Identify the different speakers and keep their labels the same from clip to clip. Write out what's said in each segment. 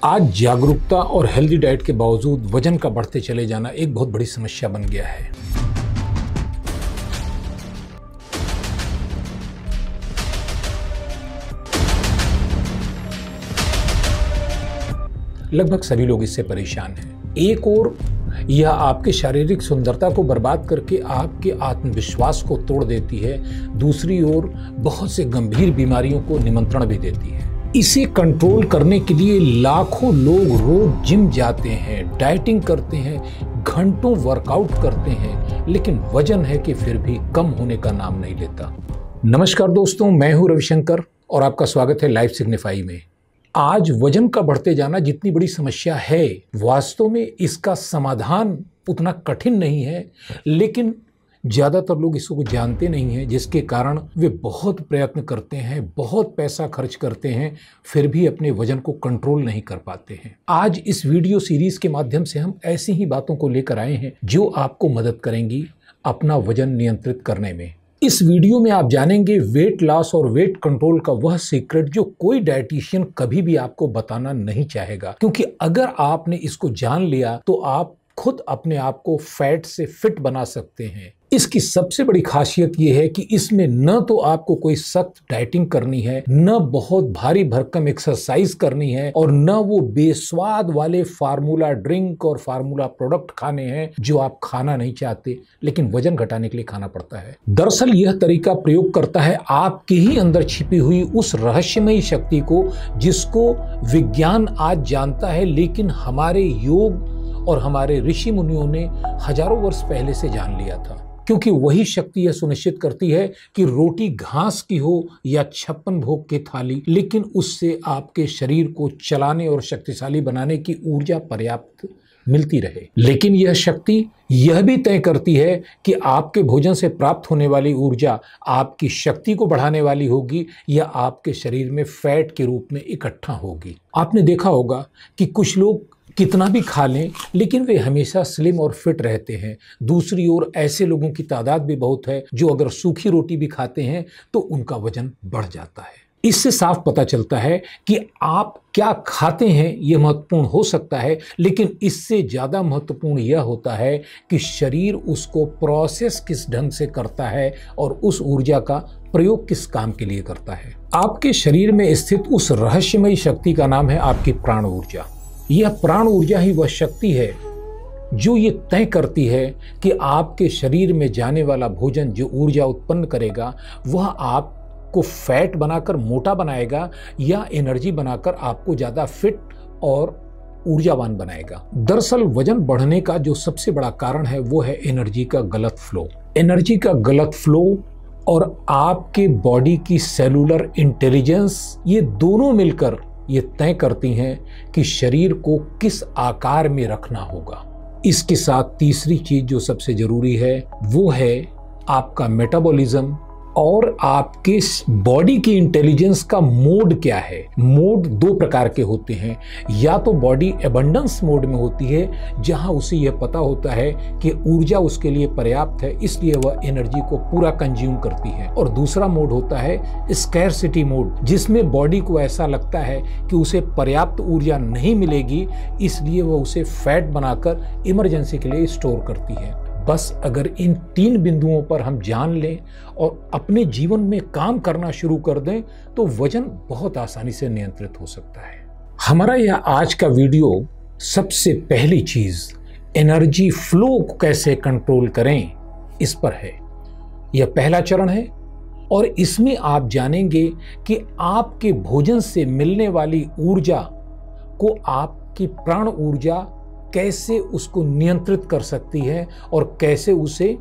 Speaker 1: आज जागरूकता और हेल्दी डाइट के बावजूद वजन का बढ़ते चले जाना एक बहुत बड़ी समस्या बन गया है। लगभग सभी लोग इससे परेशान हैं। एक और यह आपके शारीरिक सुंदरता को बर्बाद करके आपके आत्मविश्वास को तोड़ देती है, दूसरी ओर बहुत से गंभीर बीमारियों को निमंत्रण भी देती है। इसे कंट्रोल करने के लिए लाखों लोग रोज जिम जाते हैं, डाइटिंग करते हैं, घंटों वर्कआउट करते हैं, लेकिन वजन है कि फिर भी कम होने का नाम नहीं लेता। नमस्कार दोस्तों, मैं हूं रविशंकर और आपका स्वागत है लाइफ सिग्निफाई में। आज वजन का बढ़ते जाना जितनी बड़ी समस्या है, वास्तव में इसका समाधान उतना कठिन नहीं है, लेकिन ज़्यादातर लोग इसको जानते नहीं हैं, जिसके कारण वे बहुत प्रयत्न करते हैं, बहुत पैसा खर्च करते हैं, फिर भी अपने वजन को कंट्रोल नहीं कर पाते हैं। आज इस वीडियो सीरीज के माध्यम से हम ऐसी ही बातों को लेकर आए हैं जो आपको मदद करेंगी अपना वजन नियंत्रित करने में। इस वीडियो में आप जानेंगे वेट लॉस और वेट कंट्रोल का वह सीक्रेट जो कोई डाइटिशियन कभी भी आपको बताना नहीं चाहेगा, क्योंकि अगर आपने इसको जान लिया तो आप खुद अपने आप को फैट से फिट बना सकते हैं। इसकी सबसे बड़ी खासियत यह है कि इसमें न तो आपको कोई सख्त डाइटिंग करनी है, न बहुत भारी भरकम एक्सरसाइज करनी है, और न वो बेस्वाद वाले फार्मूला ड्रिंक और फार्मूला प्रोडक्ट खाने हैं जो आप खाना नहीं चाहते लेकिन वजन घटाने के लिए खाना पड़ता है। दरअसल यह तरीका प्रयोग करता है आपके ही अंदर छिपी हुई उस रहस्यमयी शक्ति को जिसको विज्ञान आज जानता है, लेकिन हमारे योग और हमारे ऋषि मुनियों ने हजारों वर्ष पहले से जान लिया था। क्योंकि वही शक्ति यह सुनिश्चित करती है कि रोटी घास की हो या 56 भोग की थाली, लेकिन उससे आपके शरीर को चलाने और शक्तिशाली बनाने की ऊर्जा पर्याप्त मिलती रहे। लेकिन यह शक्ति यह भी तय करती है कि आपके भोजन से प्राप्त होने वाली ऊर्जा आपकी शक्ति को बढ़ाने वाली होगी या आपके शरीर में फैट के रूप में इकट्ठा होगी। आपने देखा होगा कि कुछ लोग कितना भी खा लें लेकिन वे हमेशा स्लिम और फिट रहते हैं। दूसरी ओर ऐसे लोगों की तादाद भी बहुत है जो अगर सूखी रोटी भी खाते हैं तो उनका वजन बढ़ जाता है। इससे साफ पता चलता है कि आप क्या खाते हैं यह महत्वपूर्ण हो सकता है, लेकिन इससे ज़्यादा महत्वपूर्ण यह होता है कि शरीर उसको प्रोसेस किस ढंग से करता है और उस ऊर्जा का प्रयोग किस काम के लिए करता है। आपके शरीर में स्थित उस रहस्यमयी शक्ति का नाम है आपकी प्राण ऊर्जा। यह प्राण ऊर्जा ही वह शक्ति है जो ये तय करती है कि आपके शरीर में जाने वाला भोजन जो ऊर्जा उत्पन्न करेगा वह आपको फैट बनाकर मोटा बनाएगा या एनर्जी बनाकर आपको ज़्यादा फिट और ऊर्जावान बनाएगा। दरअसल वजन बढ़ने का जो सबसे बड़ा कारण है वो है एनर्जी का गलत फ्लो। एनर्जी का गलत फ्लो और आपके बॉडी की सेलुलर इंटेलिजेंस, ये दोनों मिलकर ये तय करती हैं कि शरीर को किस आकार में रखना होगा। इसके साथ तीसरी चीज जो सबसे जरूरी है वो है आपका मेटाबॉलिज्म और आपके बॉडी की इंटेलिजेंस का मोड क्या है। मोड दो प्रकार के होते हैं, या तो बॉडी एबंडेंस मोड में होती है जहां उसे यह पता होता है कि ऊर्जा उसके लिए पर्याप्त है, इसलिए वह एनर्जी को पूरा कंज्यूम करती है, और दूसरा मोड होता है स्कैरसिटी मोड, जिसमें बॉडी को ऐसा लगता है कि उसे पर्याप्त ऊर्जा नहीं मिलेगी, इसलिए वह उसे फैट बनाकर इमरजेंसी के लिए स्टोर करती है। बस अगर इन 3 बिंदुओं पर हम जान लें और अपने जीवन में काम करना शुरू कर दें तो वजन बहुत आसानी से नियंत्रित हो सकता है। हमारा यह आज का वीडियो सबसे पहली चीज एनर्जी फ्लो को कैसे कंट्रोल करें इस पर है। यह पहला चरण है और इसमें आप जानेंगे कि आपके भोजन से मिलने वाली ऊर्जा को आपकी प्राण ऊर्जा कैसे उसको नियंत्रित कर सकती है और कैसे उसे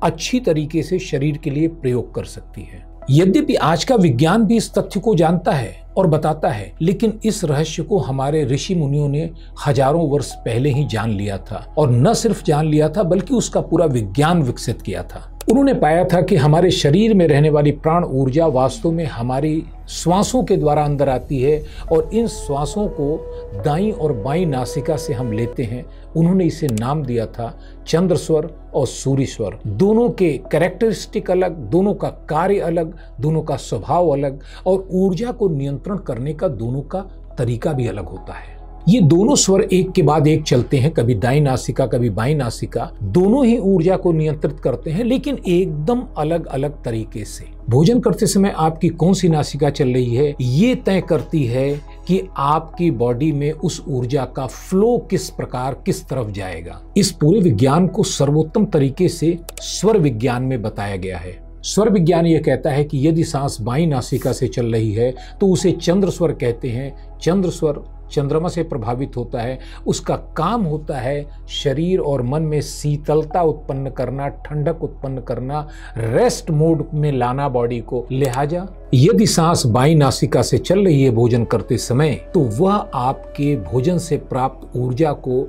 Speaker 1: अच्छी तरीके से शरीर के लिए प्रयोग कर सकती है। यद्यपि आज का विज्ञान भी इस तथ्य को जानता है और बताता है, लेकिन इस रहस्य को हमारे ऋषि मुनियों ने हजारों वर्ष पहले ही जान लिया था, और न सिर्फ जान लिया था बल्कि उसका पूरा विज्ञान विकसित किया था। उन्होंने पाया था कि हमारे शरीर में रहने वाली प्राण ऊर्जा वास्तव में हमारी श्वासों के द्वारा अंदर आती है, और इन श्वासों को दाईं और बाईं नासिका से हम लेते हैं। उन्होंने इसे नाम दिया था चंद्र स्वर और सूर्य स्वर। दोनों के कैरेक्टरिस्टिक अलग, दोनों का कार्य अलग, दोनों का स्वभाव अलग, और ऊर्जा को नियंत्रण करने का दोनों का तरीका भी अलग होता है। ये दोनों स्वर एक के बाद एक चलते हैं, कभी दाईं नासिका कभी बाईं नासिका, दोनों ही ऊर्जा को नियंत्रित करते हैं, लेकिन एकदम अलग अलग तरीके से। भोजन करते समय आपकी कौन सी नासिका चल रही है, ये तय करती है कि आपकी बॉडी में उस ऊर्जा का फ्लो किस प्रकार किस तरफ जाएगा। इस पूरे विज्ञान को सर्वोत्तम तरीके से स्वर विज्ञान में बताया गया है। स्वर विज्ञान यह कहता है कि यदि सांस बाईं नासिका से चल रही है तो उसे चंद्र स्वर कहते हैं। चंद्र स्वर चंद्रमा से प्रभावित होता है। उसका काम होता है शरीर और मन में शीतलता उत्पन्न करना, ठंडक उत्पन्न करना, रेस्ट मोड में लाना बॉडी को। लिहाजा यदि सांस बाईं नासिका से चल रही है भोजन करते समय, तो वह आपके भोजन से प्राप्त ऊर्जा को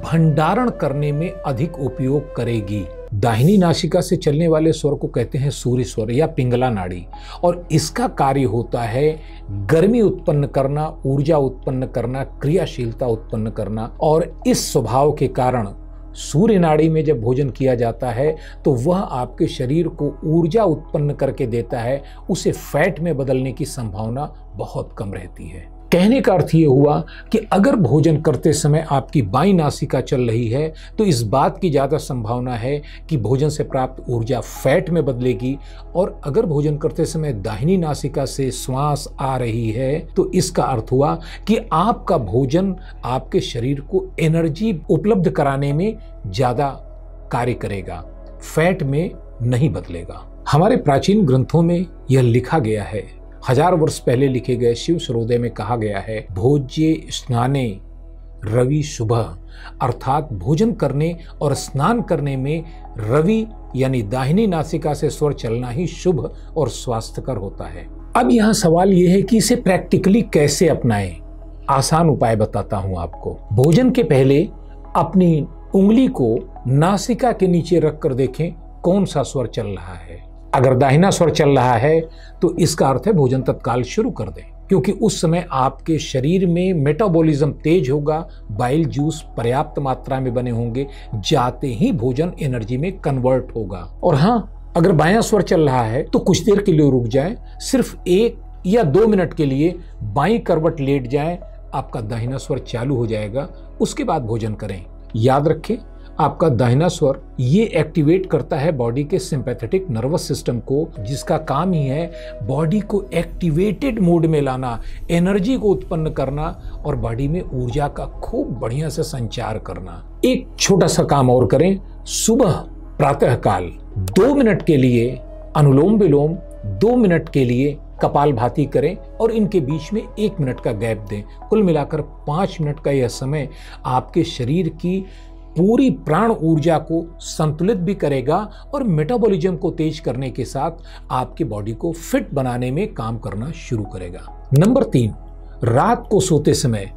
Speaker 1: भंडारण करने में अधिक उपयोग करेगी। दाहिनी नासिका से चलने वाले स्वर को कहते हैं सूर्य स्वर या पिंगला नाड़ी, और इसका कार्य होता है गर्मी उत्पन्न करना, ऊर्जा उत्पन्न करना, क्रियाशीलता उत्पन्न करना। और इस स्वभाव के कारण सूर्य नाड़ी में जब भोजन किया जाता है तो वह आपके शरीर को ऊर्जा उत्पन्न करके देता है, उसे फैट में बदलने की संभावना बहुत कम रहती है। कहने का अर्थ ये हुआ कि अगर भोजन करते समय आपकी बाईं नासिका चल रही है तो इस बात की ज़्यादा संभावना है कि भोजन से प्राप्त ऊर्जा फैट में बदलेगी, और अगर भोजन करते समय दाहिनी नासिका से श्वास आ रही है तो इसका अर्थ हुआ कि आपका भोजन आपके शरीर को एनर्जी उपलब्ध कराने में ज़्यादा कार्य करेगा, फैट में नहीं बदलेगा। हमारे प्राचीन ग्रंथों में यह लिखा गया है, 1000 वर्ष पहले लिखे गए शिव सर्वोदय में कहा गया है, भोज्ये स्नाने रवि शुभः, अर्थात भोजन करने और स्नान करने में रवि यानी दाहिनी नासिका से स्वर चलना ही शुभ और स्वास्थ्यकर होता है। अब यहाँ सवाल यह है कि इसे प्रैक्टिकली कैसे अपनाएं। आसान उपाय बताता हूँ आपको। भोजन के पहले अपनी उंगली को नासिका के नीचे रख कर देखें कौन सा स्वर चल रहा है। अगर दाहिना स्वर चल रहा है तो इसका अर्थ है भोजन तत्काल शुरू कर दें, क्योंकि उस समय आपके शरीर में मेटाबॉलिज्म तेज होगा, बाइल जूस पर्याप्त मात्रा में बने होंगे, जाते ही भोजन एनर्जी में कन्वर्ट होगा। और हाँ, अगर बायां स्वर चल रहा है तो कुछ देर के लिए रुक जाएं, सिर्फ 1 या 2 मिनट के लिए बाईं करवट लेट जाएं, आपका दाहिना स्वर चालू हो जाएगा, उसके बाद भोजन करें। याद रखें, आपका दाहिना स्वर ये एक्टिवेट करता है बॉडी के सिंपैथेटिक नर्वस सिस्टम को, जिसका काम ही है बॉडी को एक्टिवेटेड मोड में लाना, एनर्जी को उत्पन्न करना और बॉडी में ऊर्जा का खूब बढ़िया से संचार करना। एक छोटा सा काम और करें, सुबह प्रातःकाल 2 मिनट के लिए अनुलोम विलोम, 2 मिनट के लिए कपालभाति करें और इनके बीच में 1 मिनट का गैप दें। कुल मिलाकर 5 मिनट का यह समय आपके शरीर की पूरी प्राण ऊर्जा को संतुलित भी करेगा और मेटाबॉलिज्म को तेज करने के साथ आपकी बॉडी को फिट बनाने में काम करना शुरू करेगा। नंबर 3, रात को सोते समय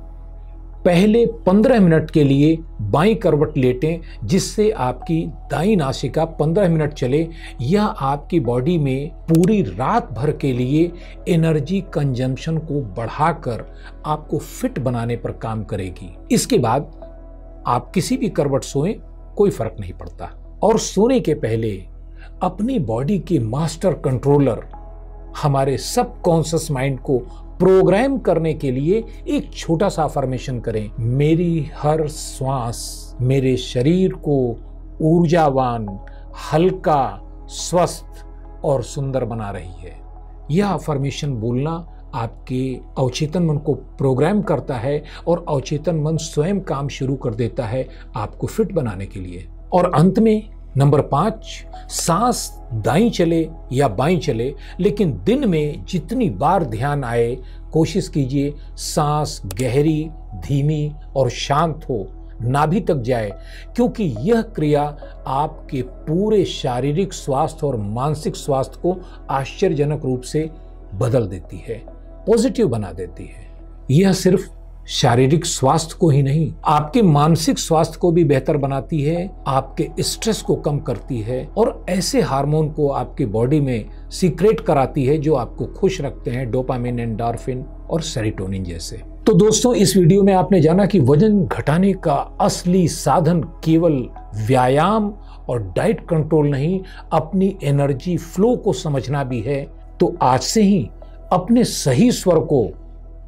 Speaker 1: पहले 15 मिनट के लिए बाईं करवट लेटें, जिससे आपकी दाईं नासिका 15 मिनट चले। यह आपकी बॉडी में पूरी रात भर के लिए एनर्जी कंजम्पशन को बढ़ाकर आपको फिट बनाने पर काम करेगी। इसके बाद आप किसी भी करवट सोएं, कोई फर्क नहीं पड़ता। और सोने के पहले अपनी बॉडी के मास्टर कंट्रोलर हमारे सबकॉन्शियस माइंड को प्रोग्राम करने के लिए एक छोटा सा अफर्मेशन करें, मेरी हर श्वास मेरे शरीर को ऊर्जावान, हल्का, स्वस्थ और सुंदर बना रही है। यह अफर्मेशन बोलना आपके अवचेतन मन को प्रोग्राम करता है और अवचेतन मन स्वयं काम शुरू कर देता है आपको फिट बनाने के लिए। और अंत में नंबर 5, सांस दाईं चले या बाईं चले, लेकिन दिन में जितनी बार ध्यान आए कोशिश कीजिए सांस गहरी, धीमी और शांत हो, नाभि तक जाए, क्योंकि यह क्रिया आपके पूरे शारीरिक स्वास्थ्य और मानसिक स्वास्थ्य को आश्चर्यजनक रूप से बदल देती है, पॉजिटिव बना देती है। यह सिर्फ शारीरिक स्वास्थ्य को ही नहीं, आपके मानसिक स्वास्थ्य को भी बेहतर बनाती है, आपके स्ट्रेस को कम करती है और ऐसे हार्मोन को आपकी बॉडी में सीक्रेट कराती है जो आपको खुश रखते हैं, डोपामिन, एंडोर्फिन और सेरोटोनिन जैसे। तो दोस्तों, इस वीडियो में आपने जाना कि वजन घटाने का असली साधन केवल व्यायाम और डाइट कंट्रोल नहीं, अपनी एनर्जी फ्लो को समझना भी है। तो आज से ही अपने सही स्वर को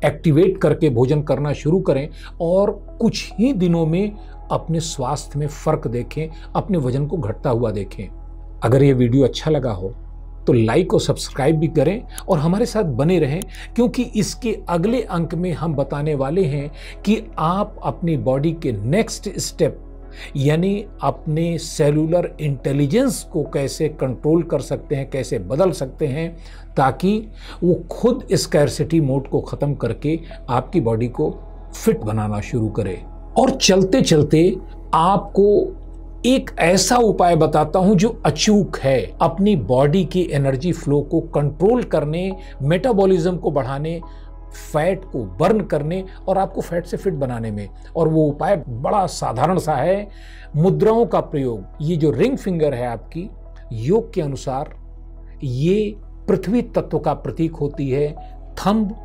Speaker 1: एक्टिवेट करके भोजन करना शुरू करें और कुछ ही दिनों में अपने स्वास्थ्य में फर्क देखें, अपने वजन को घटता हुआ देखें। अगर ये वीडियो अच्छा लगा हो तो लाइक और सब्सक्राइब भी करें और हमारे साथ बने रहें, क्योंकि इसके अगले अंक में हम बताने वाले हैं कि आप अपनी बॉडी के नेक्स्ट स्टेप यानी अपने सेलुलर इंटेलिजेंस को कैसे कंट्रोल कर सकते हैं, कैसे बदल सकते हैं, ताकि वो खुद स्कैर्सिटी मोड को ख़त्म करके आपकी बॉडी को फिट बनाना शुरू करे। और चलते चलते आपको एक ऐसा उपाय बताता हूं जो अचूक है अपनी बॉडी की एनर्जी फ्लो को कंट्रोल करने, मेटाबॉलिज्म को बढ़ाने, फैट को बर्न करने और आपको फैट से फिट बनाने में। और वो उपाय बड़ा साधारण सा है, मुद्राओं का प्रयोग। ये जो रिंग फिंगर है आपकी, योग के अनुसार ये पृथ्वी तत्व का प्रतीक होती है, थंब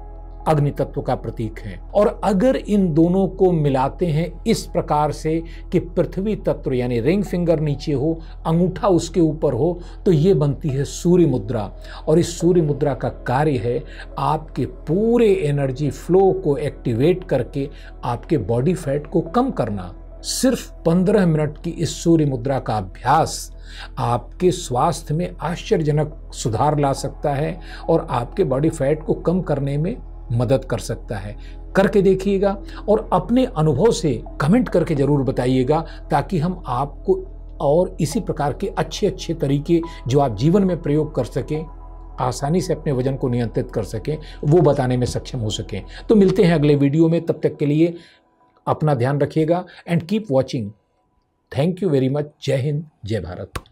Speaker 1: अग्नि तत्व का प्रतीक है। और अगर इन दोनों को मिलाते हैं इस प्रकार से कि पृथ्वी तत्व यानी रिंग फिंगर नीचे हो, अंगूठा उसके ऊपर हो, तो ये बनती है सूर्य मुद्रा। और इस सूर्य मुद्रा का कार्य है आपके पूरे एनर्जी फ्लो को एक्टिवेट करके आपके बॉडी फैट को कम करना। सिर्फ 15 मिनट की इस सूर्य मुद्रा का अभ्यास आपके स्वास्थ्य में आश्चर्यजनक सुधार ला सकता है और आपके बॉडी फैट को कम करने में मदद कर सकता है। करके देखिएगा और अपने अनुभव से कमेंट करके जरूर बताइएगा, ताकि हम आपको और इसी प्रकार के अच्छे अच्छे तरीके जो आप जीवन में प्रयोग कर सकें, आसानी से अपने वजन को नियंत्रित कर सकें, वो बताने में सक्षम हो सकें। तो मिलते हैं अगले वीडियो में, तब तक के लिए अपना ध्यान रखिएगा and keep watching. Thank you very much. जय हिंद, जय भारत।